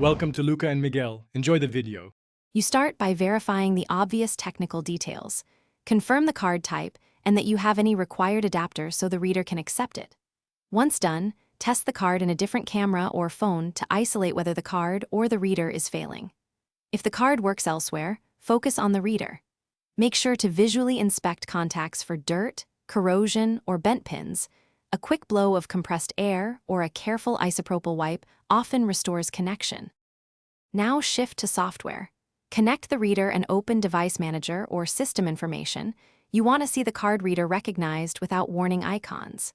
Welcome to Luca and Miguel. Enjoy the video. You start by verifying the obvious technical details. Confirm the card type and that you have any required adapters so the reader can accept it. Once done, test the card in a different camera or phone to isolate whether the card or the reader is failing. If the card works elsewhere, focus on the reader. Make sure to visually inspect contacts for dirt, corrosion, or bent pins. A quick blow of compressed air or a careful isopropyl wipe often restores connection. Now shift to software. Connect the reader and open Device Manager or System Information. You want to see the card reader recognized without warning icons.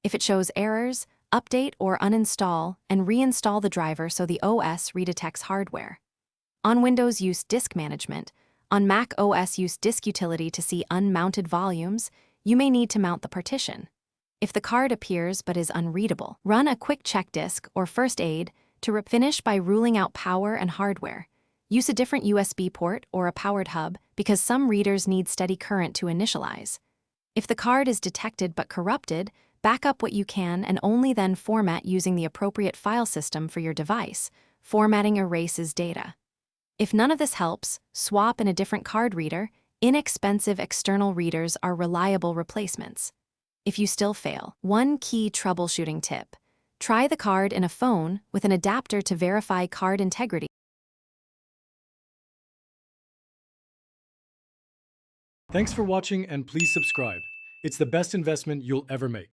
If it shows errors, update or uninstall and reinstall the driver so the OS redetects hardware. On Windows, use Disk Management. On Mac OS, use Disk Utility to see unmounted volumes. You may need to mount the partition. If the card appears but is unreadable, run a quick check disk or first aid to finish by ruling out power and hardware. Use a different USB port or a powered hub because some readers need steady current to initialize. If the card is detected but corrupted, back up what you can and only then format using the appropriate file system for your device. Formatting erases data. If none of this helps, swap in a different card reader. Inexpensive external readers are reliable replacements. If you still fail, one key troubleshooting tip. Try the card in a phone with an adapter to verify card integrity. Thanks for watching and please subscribe. It's the best investment you'll ever make.